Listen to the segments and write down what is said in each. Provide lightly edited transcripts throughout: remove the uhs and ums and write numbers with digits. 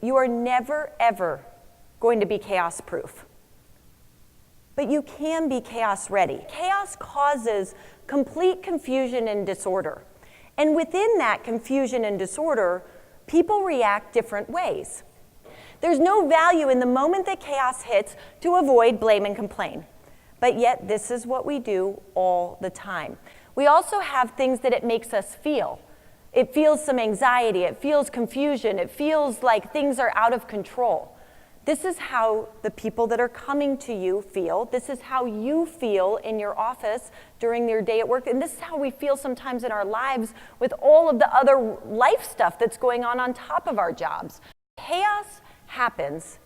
you are never, ever going to be chaos-proof. But you can be chaos-ready. Chaos causes complete confusion and disorder. And within that confusion and disorder, people react different ways. There's no value in the moment that chaos hits to avoid, blame, and complain. But yet, this is what we do all the time. We also have things that it makes us feel. It feels some anxiety, it feels confusion, it feels like things are out of control. This is how the people that are coming to you feel. This is how you feel in your office during your day at work. And this is how we feel sometimes in our lives with all of the other life stuff that's going on top of our jobs. Chaos happens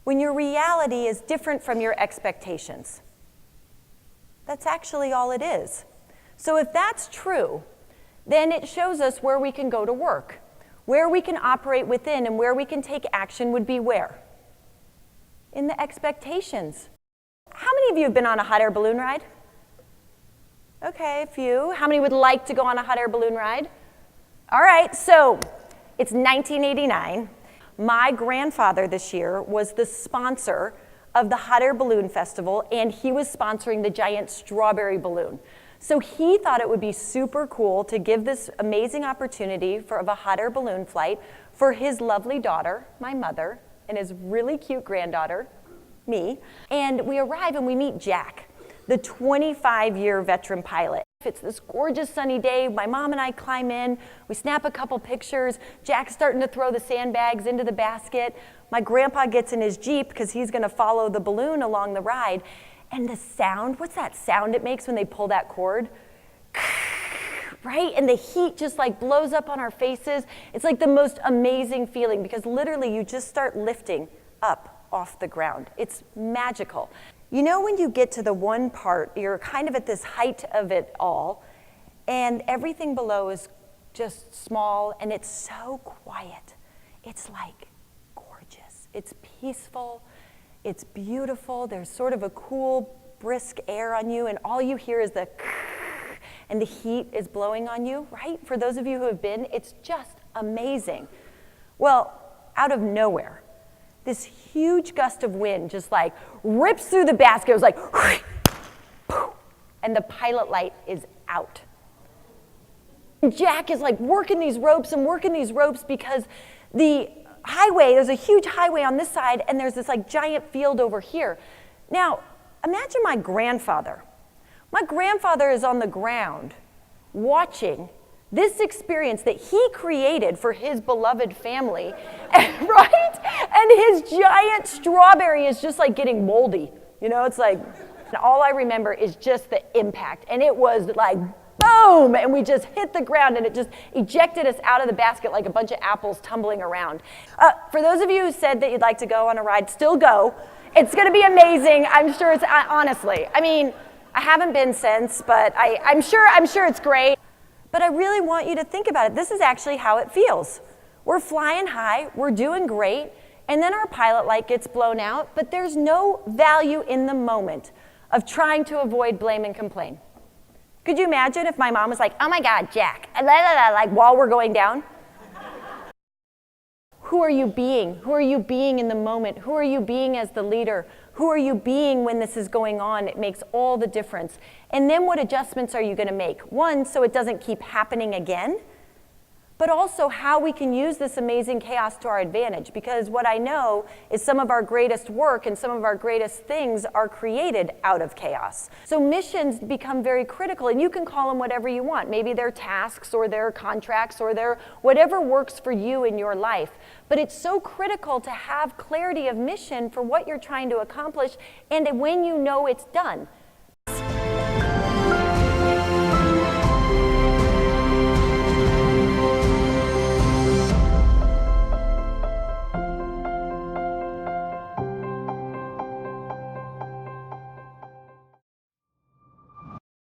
when your reality is different from your expectations. That's actually all it is. So if that's true, then it shows us where we can go to work. Where we can operate within and where we can take action would be where? In the expectations. How many of you have been on a hot air balloon ride? Okay, a few. How many would like to go on a hot air balloon ride? All right, so it's 1989. My grandfather this year was the sponsor of the Hot Air Balloon Festival, and he was sponsoring the giant strawberry balloon. So he thought it would be super cool to give this amazing opportunity of a hot air balloon flight for his lovely daughter, my mother, and his really cute granddaughter, me. And we arrive and we meet Jack, the 25-year veteran pilot. It's this gorgeous sunny day. My mom and I climb in. We snap a couple pictures. Jack's starting to throw the sandbags into the basket. My grandpa gets in his Jeep because he's going to follow the balloon along the ride. And the sound, what's that sound it makes when they pull that cord? Right? And the heat just like blows up on our faces. It's like the most amazing feeling because literally you just start lifting up off the ground. It's magical. You know when you get to the one part, you're kind of at this height of it all, and everything below is just small and it's so quiet. It's like gorgeous. It's peaceful. It's beautiful. There's sort of a cool, brisk air on you, and all you hear is the and the heat is blowing on you, right? For those of you who have been, it's just amazing. Well, out of nowhere, this huge gust of wind just like rips through the basket. It was like, and the pilot light is out. And Jack is like working these ropes because the highway, there's a huge highway on this side, and there's this like giant field over here. Now, imagine my grandfather. My grandfather is on the ground watching this experience that he created for his beloved family, right? And his giant strawberry is just like getting moldy. You know, it's like, and all I remember is just the impact. And it was like, boom, and we just hit the ground and it just ejected us out of the basket like a bunch of apples tumbling around. For those of you who said that you'd like to go on a ride, still go. It's gonna be amazing. I'm sure it's, honestly, I mean, I haven't been since, but I'm sure it's great. But I really want you to think about it. This is actually how it feels. We're flying high, we're doing great, and then our pilot light gets blown out, but there's no value in the moment of trying to avoid blame and complain. Could you imagine if my mom was like, oh my God, Jack, like while we're going down? Who are you being? Who are you being in the moment? Who are you being as the leader? Who are you being when this is going on? It makes all the difference. And then what adjustments are you going to make? One, so it doesn't keep happening again, but also how we can use this amazing chaos to our advantage. Because what I know is some of our greatest work and some of our greatest things are created out of chaos. So missions become very critical, and you can call them whatever you want. Maybe they're tasks or they're contracts or they're whatever works for you in your life. But it's so critical to have clarity of mission for what you're trying to accomplish and when you know it's done.